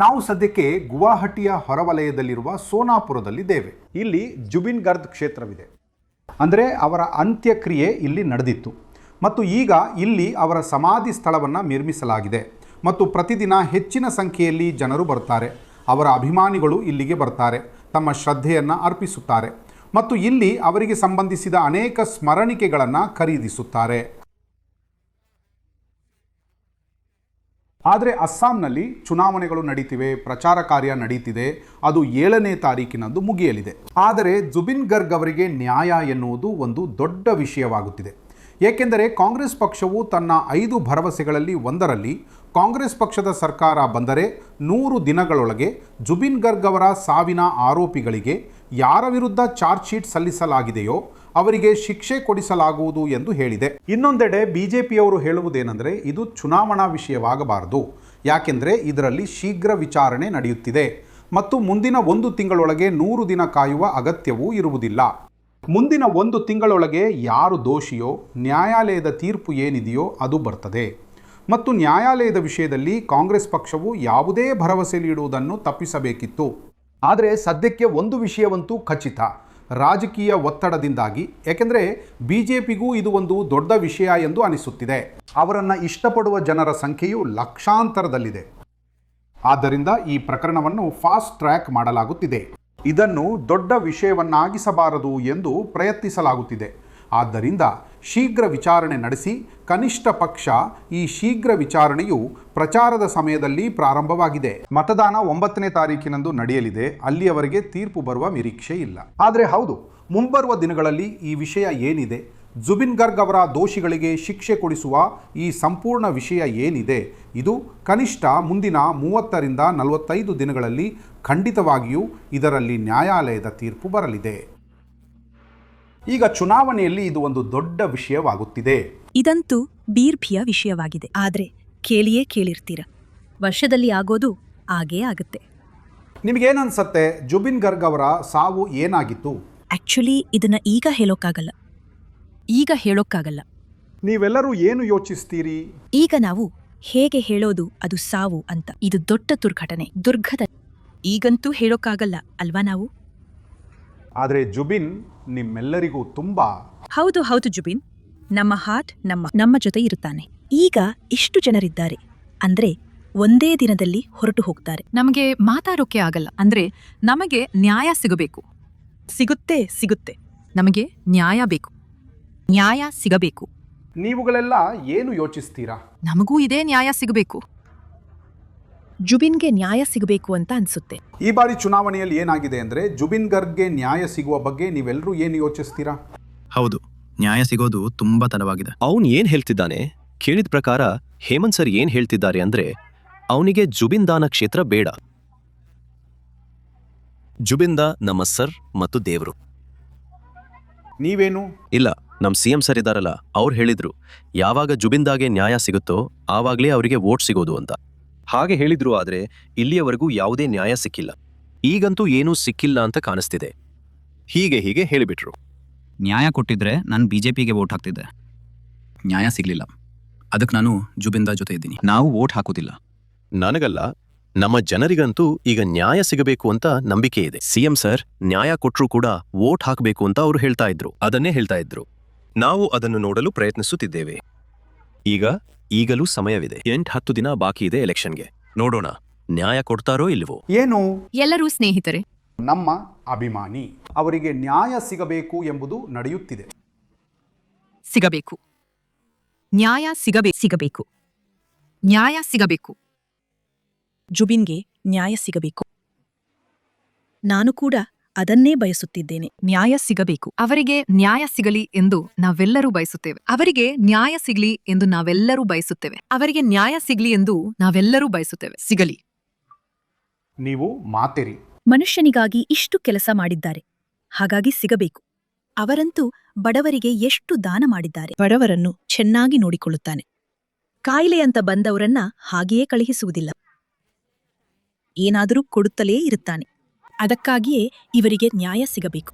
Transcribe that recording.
ನಾವು ಸದ್ಯಕ್ಕೆ ಗುವಾಹಟಿಯ ಹೊರವಲಯದಲ್ಲಿರುವ ಸೋನಾಪುರದಲ್ಲಿದ್ದೇವೆ. ಇಲ್ಲಿ ಜುಬಿನ್ ಗರ್ಗ್ ಕ್ಷೇತ್ರವಿದೆ. ಅಂದರೆ ಅವರ ಅಂತ್ಯಕ್ರಿಯೆ ಇಲ್ಲಿ ನಡೆದಿತ್ತು ಮತ್ತು ಈಗ ಇಲ್ಲಿ ಅವರ ಸಮಾಧಿ ಸ್ಥಳವನ್ನು ನಿರ್ಮಿಸಲಾಗಿದೆ ಮತ್ತು ಪ್ರತಿದಿನ ಹೆಚ್ಚಿನ ಸಂಖ್ಯೆಯಲ್ಲಿ ಜನರು ಬರ್ತಾರೆ. ಅವರ ಅಭಿಮಾನಿಗಳು ಇಲ್ಲಿಗೆ ಬರ್ತಾರೆ, ತಮ್ಮ ಶ್ರದ್ಧೆಯನ್ನು ಅರ್ಪಿಸುತ್ತಾರೆ ಮತ್ತು ಇಲ್ಲಿ ಅವರಿಗೆ ಸಂಬಂಧಿಸಿದ ಅನೇಕ ಸ್ಮರಣಿಕೆಗಳನ್ನು ಖರೀದಿಸುತ್ತಾರೆ. ಆದರೆ ಅಸ್ಸಾಂನಲ್ಲಿ ಚುನಾವಣೆಗಳು ನಡೀತಿವೆ, ಪ್ರಚಾರ ಕಾರ್ಯ ನಡೀತಿದೆ. ಅದು 7ನೇ ತಾರೀಕಿನಂದು ಮುಗಿಯಲಿದೆ. ಆದರೆ ಜುಬಿನ್ ಗರ್ಗ್ ಅವರಿಗೆ ನ್ಯಾಯ ಎನ್ನುವುದು ಒಂದು ದೊಡ್ಡ ವಿಷಯವಾಗುತ್ತಿದೆ. ಏಕೆಂದರೆ ಕಾಂಗ್ರೆಸ್ ಪಕ್ಷವು ತನ್ನ 5 ಭರವಸೆಗಳಲ್ಲಿ ಒಂದರಲ್ಲಿ ಕಾಂಗ್ರೆಸ್ ಪಕ್ಷದ ಸರ್ಕಾರ ಬಂದರೆ 100 ದಿನಗಳೊಳಗೆ ಜುಬಿನ್ ಗರ್ಗ್ ಅವರ ಸಾವಿನ ಆರೋಪಿಗಳಿಗೆ ಯಾರ ವಿರುದ್ಧ ಚಾರ್ಜ್ ಶೀಟ್ ಸಲ್ಲಿಸಲಾಗಿದೆಯೋ ಅವರಿಗೆ ಶಿಕ್ಷೆ ಕೊಡಿಸಲಾಗುವುದು ಎಂದು ಹೇಳಿದೆ. ಇನ್ನೊಂದೆಡೆ ಬಿಜೆಪಿಯವರು ಹೇಳುವುದೇನೆಂದರೆ ಇದು ಚುನಾವಣಾ ವಿಷಯವಾಗಬಾರದು, ಯಾಕೆಂದರೆ ಇದರಲ್ಲಿ ಶೀಘ್ರ ವಿಚಾರಣೆ ನಡೆಯುತ್ತಿದೆ ಮತ್ತು ಮುಂದಿನ 1 ತಿಂಗಳೊಳಗೆ 100 ದಿನ ಕಾಯುವ ಅಗತ್ಯವೂ ಇರುವುದಿಲ್ಲ. ಮುಂದಿನ 1 ತಿಂಗಳೊಳಗೆ ಯಾರು ದೋಷಿಯೋ, ನ್ಯಾಯಾಲಯದ ತೀರ್ಪು ಏನಿದೆಯೋ ಅದು ಬರ್ತದೆ ಮತ್ತು ನ್ಯಾಯಾಲಯದ ವಿಷಯದಲ್ಲಿ ಕಾಂಗ್ರೆಸ್ ಪಕ್ಷವು ಯಾವುದೇ ಭರವಸೆ ನೀಡುವುದನ್ನು ತಪ್ಪಿಸಬೇಕಿತ್ತು. ಆದರೆ ಸದ್ಯಕ್ಕೆ ಒಂದು ವಿಷಯವಂತೂ ಖಚಿತ, ರಾಜಕೀಯ ಒತ್ತಡದಿಂದಾಗಿ, ಏಕೆಂದರೆ ಬಿಜೆಪಿಗೂ ಇದು ಒಂದು ದೊಡ್ಡ ವಿಷಯ ಎಂದು ಅನಿಸುತ್ತಿದೆ. ಅವರನ್ನು ಇಷ್ಟಪಡುವ ಜನರ ಸಂಖ್ಯೆಯು ಲಕ್ಷಾಂತರದಲ್ಲಿದೆ. ಆದ್ದರಿಂದ ಈ ಪ್ರಕರಣವನ್ನು ಫಾಸ್ಟ್ ಟ್ರ್ಯಾಕ್ ಮಾಡಲಾಗುತ್ತಿದೆ. ಇದನ್ನು ದೊಡ್ಡ ವಿಷಯವನ್ನಾಗಿಸಬಾರದು ಎಂದು ಪ್ರಯತ್ನಿಸಲಾಗುತ್ತಿದೆ. ಆದ್ದರಿಂದ ಶೀಘ್ರ ವಿಚಾರಣೆ ನಡೆಸಿ, ಕನಿಷ್ಠ ಪಕ್ಷ ಈ ಶೀಘ್ರ ವಿಚಾರಣೆಯು ಪ್ರಚಾರದ ಸಮಯದಲ್ಲಿ ಪ್ರಾರಂಭವಾಗಿದೆ. ಮತದಾನ 9ನೇ ತಾರೀಕಿನಂದು ನಡೆಯಲಿದೆ. ಅಲ್ಲಿಯವರೆಗೆ ತೀರ್ಪು ಬರುವ ನಿರೀಕ್ಷೆ ಇಲ್ಲ. ಆದರೆ ಹೌದು, ಮುಂಬರುವ ದಿನಗಳಲ್ಲಿ ಈ ವಿಷಯ ಏನಿದೆ, ಜುಬಿನ್ ಗರ್ಗ್ ಅವರ ದೋಷಿಗಳಿಗೆ ಶಿಕ್ಷೆ ಕೊಡಿಸುವ ಈ ಸಂಪೂರ್ಣ ವಿಷಯ ಏನಿದೆ, ಇದು ಕನಿಷ್ಠ ಮುಂದಿನ 30ರಿಂದ 45 ದಿನಗಳಲ್ಲಿ ಖಂಡಿತವಾಗಿಯೂ ಇದರಲ್ಲಿ ನ್ಯಾಯಾಲಯದ ತೀರ್ಪು ಬರಲಿದೆ. ಈಗ ಚುನಾವಣೆಯಲ್ಲಿ ಇದು ಒಂದು ದೊಡ್ಡ ವಿಷಯವಾಗುತ್ತಿದೆ. ಇದಂತೂ ಬೀರ್ಭಿಯ ವಿಷಯವಾಗಿದೆ. ಆದರೆ ಕೇಳಿಯೇ ಕೇಳಿರ್ತೀರ, ವರ್ಷದಲ್ಲಿ ಆಗೋದು ಆಗೇ ಆಗುತ್ತೆ. ನಿಮಗೇನನ್ಸತ್ತೆ, ಜುಬಿನ್ ಗರ್ಗ್ ಅವರ ಸಾವು ಏನಾಗಿತ್ತು? ಆಕ್ಚುಲಿ ಇದನ್ನ ಈಗ ಹೇಳೋಕ್ಕಾಗಲ್ಲ. ನೀವೆಲ್ಲರೂ ಏನು ಯೋಚಿಸ್ತೀರಿ? ಈಗ ನಾವು ಹೇಗೆ ಹೇಳೋದು ಅದು ಸಾವು ಅಂತ? ಇದು ದೊಡ್ಡ ದುರ್ಘಟನೆ. ಈಗಂತೂ ಹೇಳೋಕ್ಕಾಗಲ್ಲ ಅಲ್ವಾ ನಾವು? ಆದರೆ ಜುಬಿನ್ ನಿಮ್ಮೆಲ್ಲರಿಗೂ ತುಂಬಾ. ಹೌದು, ಜುಬಿನ್ ನಮ್ಮ ಹಾರ್ಟ್ ನಮ್ಮ ಜೊತೆ ಇರುತ್ತಾನೆ. ಈಗ ಇಷ್ಟು ಜನರಿದ್ದಾರೆ ಅಂದ್ರೆ ಒಂದೇ ದಿನದಲ್ಲಿ ಹೊರಟು ಹೋಗ್ತಾರೆ. ನಮಗೆ ಮಾತಾಡೋಕೆ ಆಗಲ್ಲ. ಅಂದ್ರೆ ನಮಗೆ ನ್ಯಾಯ ಸಿಗಬೇಕು. ಸಿಗುತ್ತೆ. ನಮಗೆ ನ್ಯಾಯ ಸಿಗಬೇಕು. ನೀವುಗಳೆಲ್ಲ ಏನು ಯೋಚಿಸ್ತೀರಾ? ನಮಗೂ ಇದೇ ನ್ಯಾಯ ಸಿಗಬೇಕು. ಜುಬಿನ್ಗೆ ನ್ಯಾಯ ಸಿಗಬೇಕು ಅಂತ ಅನ್ಸುತ್ತೆ. ಈ ಬಾರಿ ಚುನಾವಣೆಯಲ್ಲಿ ಏನಾಗಿದೆ ಅಂದ್ರೆ, ಜುಬಿನ್ ಗರ್ಗ್ಗೆ ನ್ಯಾಯ ಸಿಗುವ ಬಗ್ಗೆ ನೀವೆಲ್ಲರೂ ಏನು ಯೋಚಿಸ್ತೀರಾ? ಹೌದು, ನ್ಯಾಯ ಸಿಗೋದು ತುಂಬಾ ತಡವಾಗಿದೆ. ಅವನು ಏನ್ ಹೇಳ್ತಿದ್ದಾನೆ ಕೇಳಿದ ಪ್ರಕಾರ ಹೇಮಂತ್ ಸರ್ ಏನ್ ಹೇಳ್ತಿದ್ದಾರೆ ಅಂದ್ರೆ, ಅವನಿಗೆ ಜುಬಿನ್ ದಾನ ಕ್ಷೇತ್ರ ಬೇಡ. ಜುಬಿನ್ ದಾ ನಮ್ಮ ಸರ್ ಮತ್ತು ದೇವರು. ನೀವೇನು? ಇಲ್ಲ, ನಮ್ ಸಿಎಂ ಸರ್ ಇದಾರಲ್ಲ, ಅವ್ರು ಹೇಳಿದ್ರು ಯಾವಾಗ ಜುಬಿನ್ ದಾಗೆ ನ್ಯಾಯ ಸಿಗುತ್ತೋ ಆವಾಗ್ಲೇ ಅವರಿಗೆ ವೋಟ್ ಸಿಗೋದು ಅಂತ. ಹಾಗೆ ಹೇಳಿದ್ರು. ಆದ್ರೆ ಇಲ್ಲಿಯವರೆಗೂ ಯಾವುದೇ ನ್ಯಾಯ ಸಿಕ್ಕಿಲ್ಲ. ಈಗಂತೂ ಏನೂ ಸಿಕ್ಕಿಲ್ಲ ಅಂತ ಕಾಣಿಸ್ತಿದೆ. ಹೀಗೆ ಹೇಳಿಬಿಟ್ರು. ನ್ಯಾಯ ಕೊಟ್ಟಿದ್ರೆ ನಾನು ಬಿಜೆಪಿಗೆ ವೋಟ್ ಹಾಕ್ತಿದ್ದೆ. ನ್ಯಾಯ ಸಿಗ್ಲಿಲ್ಲ, ಅದಕ್ಕೆ ನಾನು ಜುಬಿನ್ ದಾ ಜೊತೆ ಇದ್ದೀನಿ. ನಾವು ವೋಟ್ ಹಾಕೋದಿಲ್ಲ. ನನಗಲ್ಲ, ನಮ್ಮ ಜನರಿಗಂತೂ ಈಗ ನ್ಯಾಯ ಸಿಗಬೇಕು ಅಂತ ನಂಬಿಕೆ ಇದೆ. ಸಿಎಂ ಸರ್ ನ್ಯಾಯ ಕೊಟ್ರೂ ಕೂಡ ವೋಟ್ ಹಾಕಬೇಕು ಅಂತ ಅವರು ಅದನ್ನೇ ಹೇಳ್ತಾ ಇದ್ರು. ನಾವು ಅದನ್ನು ನೋಡಲು ಪ್ರಯತ್ನಿಸುತ್ತಿದ್ದೇವೆ. ಈಗಲೂ ಸಮಯವಿದೆ. 8-10 ದಿನ ಬಾಕಿ ಇದೆ ಎಲೆಕ್ಷನ್ಗೆ. ನೋಡೋಣ ನ್ಯಾಯ ಕೊಡ್ತಾರೋ ಇಲ್ವೋ. ಏನು? ಎಲ್ಲರೂ ಸ್ನೇಹಿತರೆ, ನಮ್ಮ ಅಭಿಮಾನಿ. ಅವರಿಗೆ ನ್ಯಾಯ ಸಿಗಬೇಕು ಎಂಬುದು ನಡೆಯುತ್ತಿದೆ. ನ್ಯಾಯ ಸಿಗಬೇಕು. ಜುಬಿನ್ಗೆ ನ್ಯಾಯ ಸಿಗಬೇಕು. ನಾನು ಕೂಡ ಅದನ್ನೇ ಬಯಸುತ್ತಿದ್ದೇನೆ. ನ್ಯಾಯ ಸಿಗಬೇಕು. ಅವರಿಗೆ ನ್ಯಾಯ ಸಿಗಲಿ ಎಂದು ನಾವೆಲ್ಲರೂ ಬಯಸುತ್ತೇವೆ. ಸಿಗಲಿ. ನೀವು ಮಾತೆರಿ. ಮನುಷ್ಯನಿಗಾಗಿ ಇಷ್ಟು ಕೆಲಸ ಮಾಡಿದ್ದಾರೆ, ಹಾಗಾಗಿ ಸಿಗಬೇಕು. ಅವರಂತೂ ಬಡವರಿಗೆ ಎಷ್ಟು ದಾನ ಮಾಡಿದ್ದಾರೆ. ಬಡವರನ್ನು ಚೆನ್ನಾಗಿ ನೋಡಿಕೊಳ್ಳುತ್ತಾನೆ. ಕಾಯಿಲೆ ಅಂತ ಬಂದವರನ್ನ ಹಾಗೆಯೇ ಕಳುಹಿಸುವುದಿಲ್ಲ, ಏನಾದರೂ ಕೊಡುತ್ತಲೇ ಇರುತ್ತಾನೆ. ಅದಕ್ಕಾಗಿಯೇ ಇವರಿಗೆ ನ್ಯಾಯ ಸಿಗಬೇಕು.